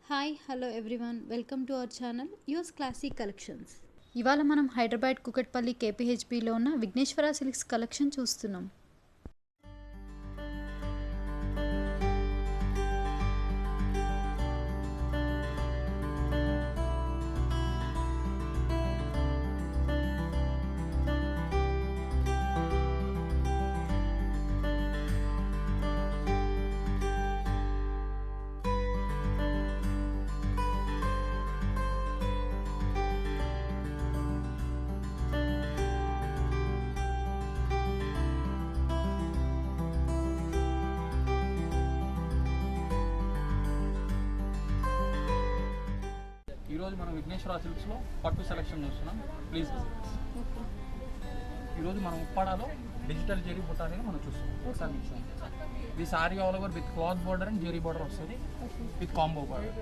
Hi hello everyone welcome to our channel US classic collections. ఇవాళ మనం హైదరాబాద్ కుకట్పల్లి కేపీహెచ్బిలో ఉన్న Vighneshwara silks collection చూస్తున్నాం. ఈరోజు మనం విఘ్నేశ్వర సిల్క్స్లో పట్టు సెలెక్షన్ చూస్తున్నాం. ప్లీజ్ ఈరోజు మనం ఉప్పాడాలో డిజిటల్ జెరీ బుట్ట అనేది మనం చూస్తున్నాం. ఒకసారి చూస్తాం. ఇది sari all over with cloth border and zari border వస్తుంది విత్ కాంబో బార్డర్.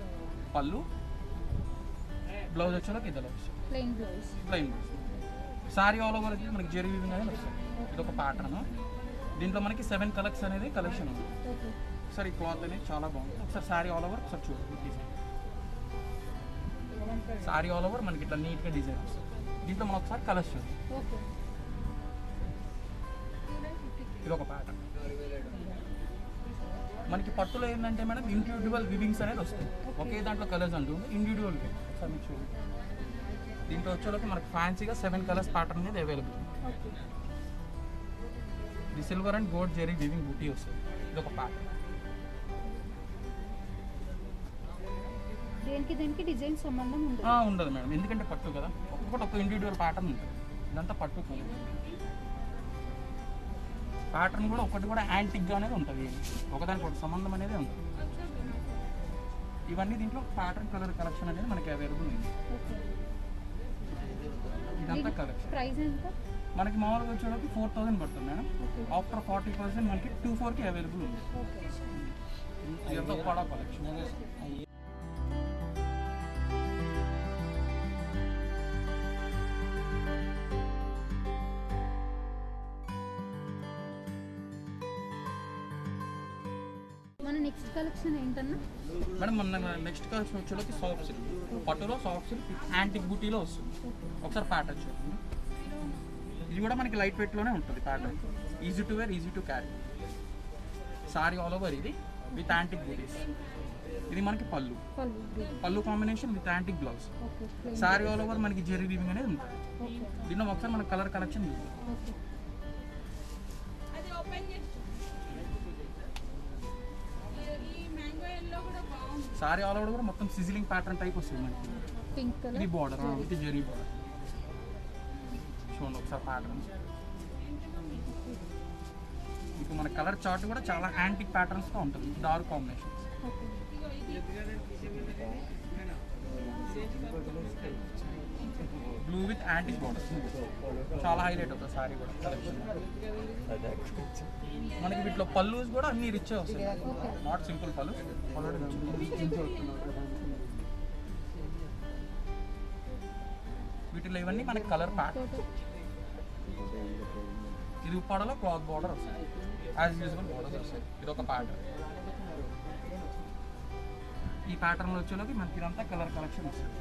పళ్ళు బ్లౌజ్ వచ్చేలోకి ఇద్దరు వస్తుంది plain blouse. Sari all over అయితే మనకి జెరీ వీవింగ్ అనేది వస్తుంది. ఇది ఒక ప్యాటర్న్. దీంట్లో మనకి 7 కలర్స్ అనేది కలెక్షన్ ఉంది. ఒకసారి ఈ క్లాత్ అనేది చాలా బాగుంది. ఒకసారి సారీ ఆల్ ఓవర్ ఒకసారి చూడండి. సారీ ఆల్ ఓవర్ మనకి ఇట్లా నీట్గా డిజైన్ వస్తుంది. దీంట్లో మనం ఒకసారి కలర్స్ చూద్దాం. ఇది ఒక ప్యాటర్న్. మనకి పట్టులో ఏంటంటే మేడం ఇండివిజువల్ వివింగ్స్ అనేది వస్తాయి. ఒకే దాంట్లో కలర్స్ అంటుంది ఇండివిజువల్ ఒకసారి మీకు చూడండి. దీంట్లో వచ్చేలోకి మనకి ఫ్యాన్సీగా 7 కలర్స్ ప్యాటర్న్ అనేది అవైలబుల్. ఇది silver and gold zari weaving buti వస్తుంది. ఇది ఒక ప్యాటర్న్. దేనికి డిజైన్ సంబంధం ఉండదు మేడం, ఎందుకంటే పట్టు కదా. ఒక్కొక్కటి ఒక ఇండివిజువల్ ప్యాటర్న్ ఉంటుంది. ఇదంతా పట్టు ప్యాటర్న్ కూడా ఒకటి కూడా యాంటిక్గా అనేది ఉంటుంది. ఒకదానికి ఒక సంబంధం అనేది ఉంటుంది. ఇవన్నీ దీంట్లో ప్యాటర్న్ కలర్ కలెక్షన్ అనేది మనకి అవైలబుల్ ఉంది. ఇదంతా కలెక్షన్. ప్రైస్ ఎంత మనకి మామూలుగా వచ్చేటప్పుడు 4000 పడుతుంది మేడం. ఆఫ్టర్ 40% మనకి 2400కి అవైలబుల్ ఉంది. ఇదంతా ఒక కలెక్షన్. మన నెక్స్ట్ కలెక్షన్ ఏంటన్నా మేడం? మన నెక్స్ట్ కలెక్షన్ వచ్చేలోకి సాఫ్ట్ సిల్క్. పట్టులో సాఫ్ట్ సిల్క్ యాంటిక్ బూటీలో వస్తుంది. ఒకసారి ప్యాటర్న్ చూడండి. ఇది కూడా మనకి లైట్ వెయిట్లోనే ఉంటుంది. Pattern easy to wear, easy to carry. Sari all over ఇది విత్ యాంటిక్ బూటీస్. ఇది మనకి పళ్ళు combination with antique blouse. Sari all over మనకి జెరీ వీవింగ్ అనేది ఉంటుంది. దీనిలో ఒకసారి మన కలర్ కలెక్షన్ చూద్దాం. సారీ ఆల్ ఓవర్ కూడా మొత్తం సిజిలింగ్ ప్యాటర్న్ టైప్ వస్తుంది మనకి. ఇది బార్డర్ విత్ జెరీ బార్డర్. చూడండి ఒకసారి ప్యాటర్న్. ఇప్పుడు మన కలర్ చార్ట్ కూడా చాలా యాంటిక్ ప్యాటర్న్స్తో ఉంటుంది. Dark combination. Blue with antique border చాలా హైలైట్ అవుతుంది సారీ కూడా కలెక్షన్. మనకి వీటిలో పల్లూస్ కూడా అన్ని రిచ్ వస్తాయి. నాట్ సింపుల్ పళ్ళు. వీటిలో ఇవన్నీ మనకి కలర్ ప్యాటర్న్. ఇది ఉప్పాడలో క్లాత్ బార్డర్ వస్తుంది. యాజ్ యూజువల్ బార్డర్స్ వస్తాయి. ఇది ఒక ప్యాటర్న్. ఈ ప్యాటర్న్ వచ్చేలోకి మనకి ఇదంతా కలర్ కలెక్షన్ వస్తుంది.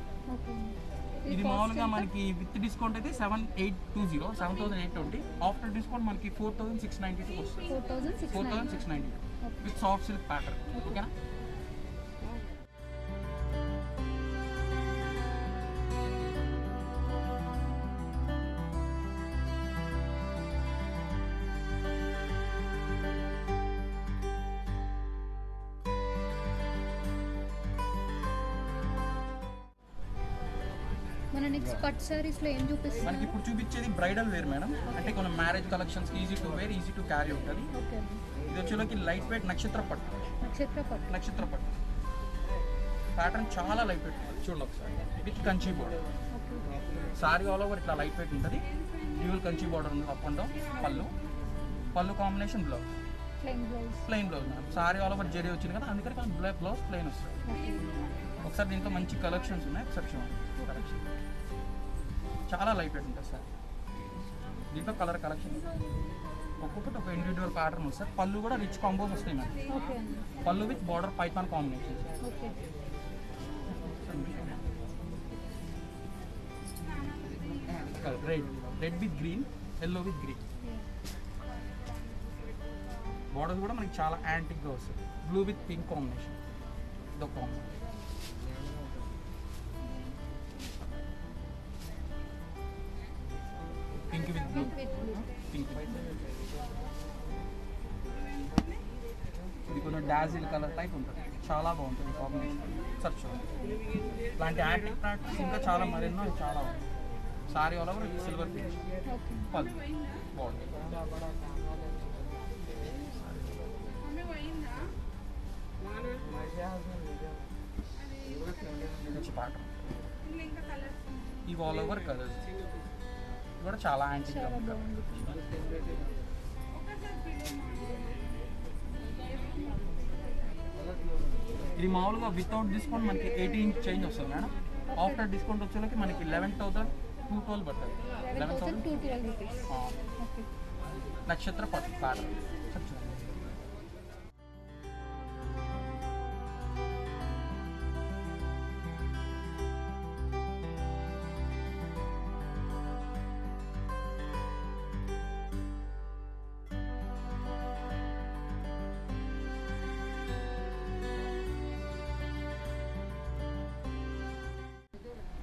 ఇది మామూలుగా మనకి విత్ డిస్కౌంట్ అయితే 7820 ఆఫ్టర్ డిస్కౌంట్ మనకి 4692 వస్తుంది. 4692 విత్ సాఫ్ట్ సిల్క్ ప్యాటర్న్. ఓకేనా? మన నెక్స్ట్ పట్టు సారీస్ లో ఏం చూపిస్తాం? మనకి ఇప్పుడు చూపించేది బ్రైడల్ వేర్ మేడం. అంటే కొన్ని marriage collections easy to wear, easy to carry ఉంటుంది. ఇది వచ్చేలోకి లైట్ వెయిట్ నక్షత్ర పట్టు ప్యాటర్న్ చాలా లైట్ వెయిట్ ఉంటుంది. చూడండి ఒకసారి. With Kanchi border. Sari all over ఇట్లా లైట్ వెయిట్ ఉంటుంది. డ్యూల్ కంచి బోర్డర్ ఉంది అప్ అండ్ డౌన్. పళ్ళు combination blouse plain blouse madam. Sari all over zari వచ్చింది కదా, అందుకని బ్లౌజ్ ప్లెయిన్ వస్తుంది. ఒకసారి దీంట్లో మంచి కలెక్షన్స్ ఉన్నాయి. ఒకసారి చూడండి. కలెక్షన్ చాలా లైట్ వెయిట్ ఉంటుంది సార్. దీంట్లో కలర్ కలెక్షన్ ఒక్కొక్కటి ఒక ఇండివిజువల్ ప్యాటర్న్ వస్తుంది. పళ్ళు కూడా రిచ్ కాంబోస్ వస్తాయి మేడం. పళ్ళు with border Python combination. Red with green, yellow with green. Borders కూడా మనకి చాలా యాంటిక్గా వస్తుంది. బ్లూ విత్ పింక్ కాంబినేషన్, ఇదో combination. Pink with blue, pink with ఇది కొంచెం డాజిల్ కలర్ టైప్ ఉంటుంది, చాలా బాగుంటుంది కాంబినేషన్. సార్ చూడండి, ఇలాంటి యాంటిక్ ప్యాటర్న్స్ ఇంకా చాలా మరెన్నో చాలా ఉన్నాయి. Sorry all over silver finish, పళ్ళు బాగుంటుంది. మంచి ప్యాటర్న్. ఇవి ఆల్ ఓవర్ కలర్స్ కూడా చాలా యాంటిక్గా ఉంటాయి. ఇది మామూలుగా వితౌట్ డిస్కౌంట్ మనకి 18 చేంజ్ వస్తుంది మేడం. ఆఫ్టర్ డిస్కౌంట్ వచ్చేలోకి మనకి 11,212 పడుతుంది. 11,212 రూపీస్. నక్షత్ర పట్టు ప్యాటర్న్.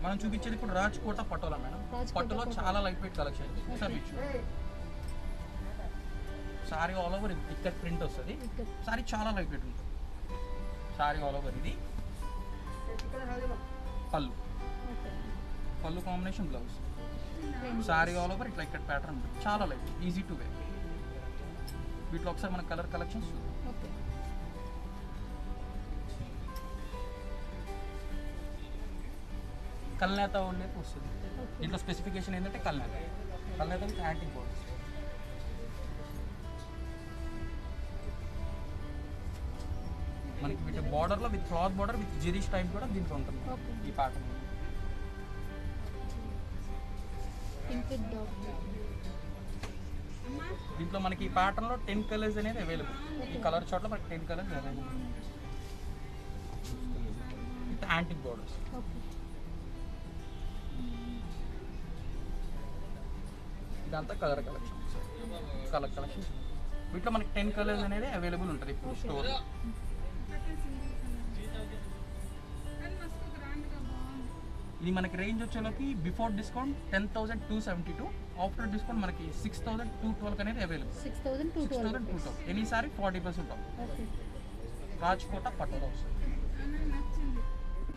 మనం చూపించేది ఇప్పుడు రాజ్కోట పటోలా మేడం. పట్టులో చాలా light weight collection. Sir sorry all over ఇక్కడ ప్రింట్ వస్తుంది. సారీ చాలా లైట్ వెయిట్ ఉంటుంది. సారీ ఆల్ ఓవర్ ఇది పళ్ళు, పళ్ళు combination blouse. Sari all over ఇట్లా ఇక్కడ ప్యాటర్న్ ఉంటుంది, చాలా లైట్, ఈజీ టు వేర్. వీటిలో ఒకసారి మన కలర్ కలెక్షన్స్ కల్నేత ఉండేది వస్తుంది. దీంట్లో స్పెసిఫికేషన్ ఏంటంటే కల్నేత విత్ యాంటిక్ బోర్డర్స్. మనకి వీటి బార్డర్లో విత్ క్లాత్ బార్డర్ విత్ జిరీష్ టైప్ కూడా దీంట్లో ఉంటుంది ఈ ప్యాటర్న్. దీంట్లో మనకి ఈ ప్యాటర్న్లో 10 కలర్స్ అనేది అవైలబుల్. ఈ కలర్ చార్ట్లో మనకి 10 colours available with antique borders. ఇదంతా కలర్ కలెక్షన్స్. వీటిలో మనకి 10 కలర్స్ అనేది అవైలబుల్ ఉంటుంది ఇప్పుడు స్టోర్. ఇది మనకి రేంజ్ వచ్చేలోకి బిఫోర్ డిస్కౌంట్ 10,272, ఆఫ్టర్ డిస్కౌంట్ మనకి 6,212 అనేది అవైలబుల్. 6,212 ఎనీసారి 40% ఆఫ్. రాజ్కోట పట్టులో వస్తుంది.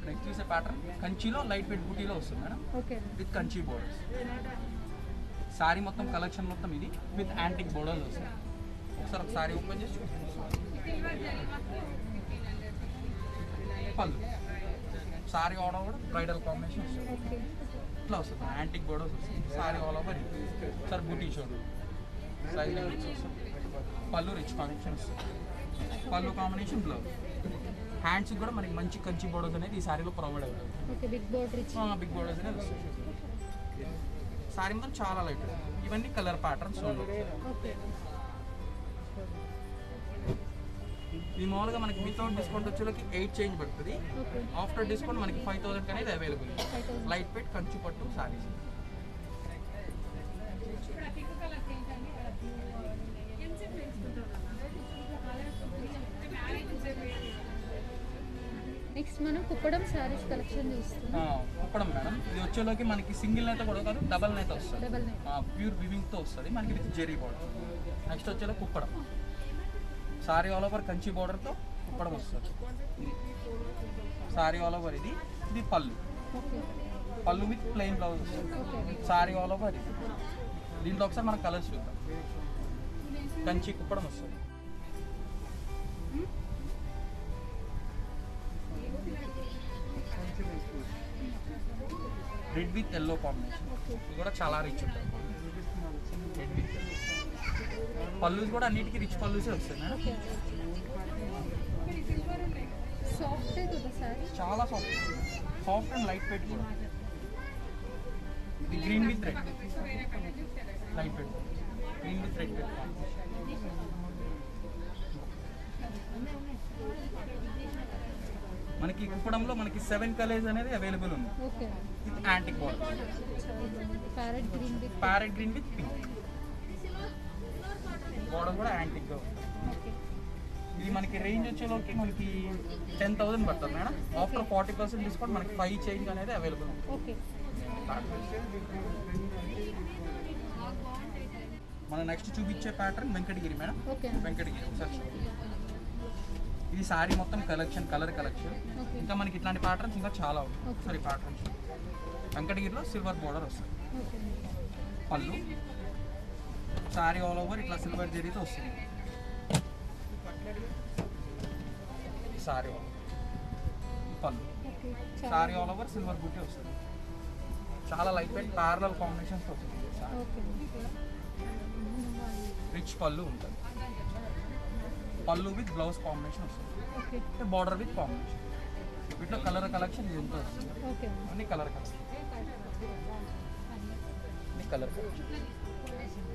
నెక్స్ట్ చూసే ప్యాటర్న్ కంచిలో లైట్ వెయిట్ బూటీలో వస్తుంది madam, with Kanchi borders. Sorry మొత్తం కలెక్షన్ మొత్తం ఇది విత్ యాంటిక్ బోర్డర్స్ వస్తాయి. ఒకసారి ఒక సారీ ఓపెన్ చేసి పళ్ళు. Sorry all over bridal combination వస్తుంది, ఇట్లా వస్తుంది యాంటిక్ బోర్డర్స్ వస్తుంది. సారీ ఆల్ ఓవర్ సార్ బూటీ షోడ్ సైజ్ వస్తుంది. పళ్ళు రిచ్ కాంబినేషన్ వస్తుంది, పళ్ళు కాంబినేషన్ బ్లౌజ్. హ్యాండ్స్ కూడా మనకి మంచి కంచి బోర్డర్స్ అనేది ఈ సారీలో ప్రొవైడ్ అవుతుంది. బిగ్ బోర్డర్స్ అనేది వస్తుంది. సారీ మొత్తం చాలా లైట్. ఇవన్నీ కలర్ ప్యాటర్న్స్ ఉన్నాయి. ఈ మామూలుగా మనకి వితౌట్ డిస్కౌంట్ వచ్చేలోకి 8 చేంజ్ పడుతుంది. ఆఫ్టర్ డిస్కౌంట్ మనకి 5,000 అనేది అవైలబుల్. లైట్ వెయిట్ కంచి పట్టు సారీస్. నెక్స్ట్ మనం కుప్పడం సారీస్ కలెక్షన్ చూస్తున్నాం. కుప్పడం మేడం ఇది వచ్చేలోకి మనకి సింగిల్ నేత కూడా కాదు, డబల్ నేత వస్తుంది. ప్యూర్ వివింగ్తో వస్తుంది మనకి విత్ జెరీ బార్డర్. నెక్స్ట్ వచ్చేలో కుప్పడం సారీ ఆల్ ఓవర్ కంచి బార్డర్తో కుప్పడం వస్తుంది. సారీ ఆల్ ఓవర్ ఇది పళ్ళు విత్ ప్లెయిన్ బ్లౌజ్ వస్తుంది. సారీ ఆల్ ఓవర్ ఇది. దీంట్లో ఒకసారి మనం కలర్స్ చూద్దాం. కంచి కుప్పడం వస్తుంది. రెడ్ విత్ ఎల్లో కాంబినేషన్, ఇది కూడా చాలా రిచ్ ఉంటుంది. రెడ్ విత్ పల్లూస్ కూడా అన్నిటికీ రిచ్ పల్లూసే వస్తాయి మేడం. చాలా సాఫ్ట్ అండ్ లైట్ వెయిట్ కూడా. ఇది green with red, light weight green with red. మనకి కుప్పడంలో మనకి 7 కలర్స్ అనేది అవైలబుల్ ఉంది okay with antique border. Parrot green with pink border కూడా యాంటిక్గా ఉంటుంది. ఇది మనకి రేంజ్ వచ్చేలోకి మనకి 10,000 పడుతుంది మేడం. ఆఫ్టర్ 40% డిస్కౌంట్ మనకి 5 చేంజ్ అనేది అవైలబుల్ ఉంది. ఓకే మన నెక్స్ట్ చూపించే pattern Venkatagiri madam. Okay Venkatagiri ఒకసారి చూడండి. ఇది సారీ మొత్తం కలెక్షన్, కలర్ కలెక్షన్. ఇంకా మనకి ఇట్లాంటి ప్యాటర్న్స్ ఇంకా చాలా ఉన్నాయి. ఒకసారి ప్యాటర్న్స్ వెంకటగిరిలో సిల్వర్ బార్డర్ వస్తుంది. పళ్ళు సారీ ఆల్ ఓవర్ ఇట్లా సిల్వర్ జరీతో వస్తుంది. సారీ ఆల్ పళ్ళు సారీ ఆల్ ఓవర్ సిల్వర్ బుట్టి వస్తుంది. చాలా లైట్ వెయిట్ ప్యారలల్ కాంబినేషన్స్ వస్తుంది. రిచ్ పళ్ళు ఉంటుంది. పళ్ళు విత్ బ్లౌజ్ కాంబినేషన్ వస్తుంది. Border with combination. వీటిలో కలర్ కలెక్షన్ ఇది ఎంత వస్తుంది. అన్ని కలర్ కలెక్షన్, అన్ని కలర్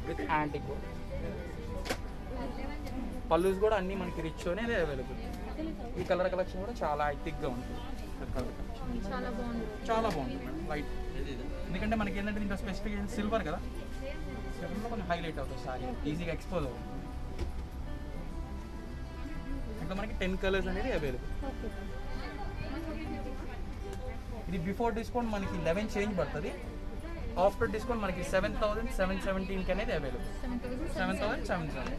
విత్ యాంటిక్. పళ్ళుస్ కూడా అన్ని మనకి రిచ్ అనేది అవైలబుల్. ఈ కలర్ కలెక్షన్ కూడా చాలా థిక్గా ఉంటుంది. కలర్ కలెక్షన్ చాలా బాగుంటుంది మేడం. లైట్ ఎందుకంటే మనకి ఏంటంటే దీంట్లో స్పెసిఫిక్ సిల్వర్ కదా, సిల్వర్లో కొంచెం హైలైట్ అవుతుంది సారీ, ఈజీగా ఎక్స్పోజ్ అవుతుంది. ఇంకా మనకి 10 కలర్స్ అనేది అవైలబుల్. ఇది బిఫోర్ డిస్కౌంట్ మనకి 11 చేంజ్ పడుతుంది. ఆఫ్టర్ డిస్కౌంట్ మనకి 7,717 అనేది అవైలబుల్. 7,717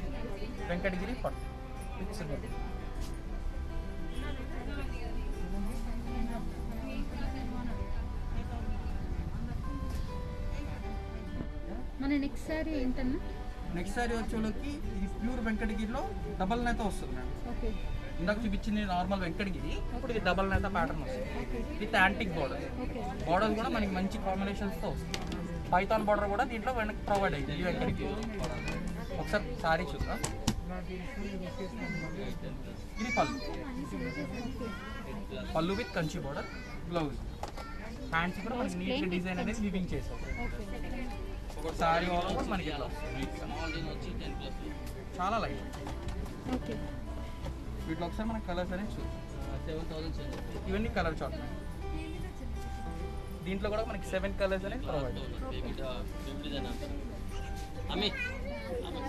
వెంకటగిరి పట్టు విత్ సిల్వర్. మన నెక్స్ట్ సారీ ఏంటన్నా? నెక్స్ట్ సారీ వచ్చేలోకి ఇది ప్యూర్ వెంకటగిరిలో డబల్ నేత వస్తుంది మేడం. ఓకే ఇందాక చూపించింది నార్మల్ వెంకటగిరి, ఇప్పుడు ఇది డబల్ నేత ప్యాటర్న్ వస్తుంది విత్ యాంటిక్ బార్డర్. బార్డర్ కూడా మనకి మంచి కాంబినేషన్స్తో వస్తుంది. పైథాన్ బార్డర్ కూడా దీంట్లో వెనక్కి ప్రొవైడ్ అయ్యింది ఈ వెంకటగిరి. ఒకసారి సారీ చూద్దాం. ఇది పళ్ళు, పళ్ళు with Kanchi border, blouse, hands కూడా మనకి నీట్ డిజైన్ అనేది వివింగ్ చేసాం. సారీ ఆల్ ఓవర్ మనకి ఇట్లా చాలా లైట్. వీటిలో ఒకసారి మన కలర్స్ అనేది చూద్దాం. ఇవన్నీ కలర్ చార్ట్. దీంట్లో కూడా మనకి 7 కలర్స్ అనేది ప్రొవైడ్.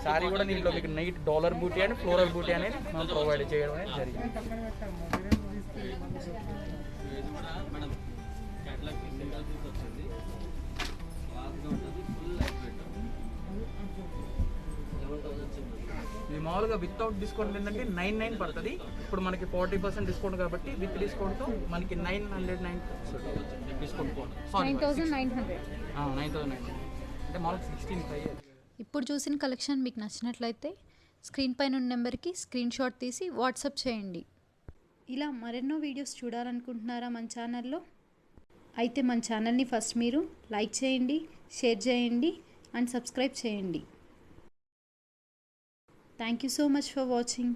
సారీ కూడా దీంట్లో మీకు night dollar buti and floral buti అనేది మనం ప్రొవైడ్ చేయడం అనేది జరిగింది. ఇది మామూలుగా వితౌట్ డిస్కౌంట్ ఏంటంటే 99 పడుతుంది. ఇప్పుడు మనకి 40% డిస్కౌంట్ కాబట్టి విత్ డిస్కౌంట్ మనకి 909 డిస్కౌంట్. 9,900 అంటే మామూలుగా 16,500. ఇప్పుడు చూసిన కలెక్షన్ మీకు నచ్చినట్లయితే స్క్రీన్ పైన ఉన్న నెంబర్కి స్క్రీన్ షాట్ తీసి వాట్సాప్ చేయండి. ఇలా మరెన్నో వీడియోస్ చూడాలనుకుంటున్నారా మన ఛానల్లో? అయితే మన ఛానల్ని ఫస్ట్ మీరు లైక్ చేయండి, షేర్ చేయండి అండ్ సబ్స్క్రైబ్ చేయండి. Thank you so much for watching.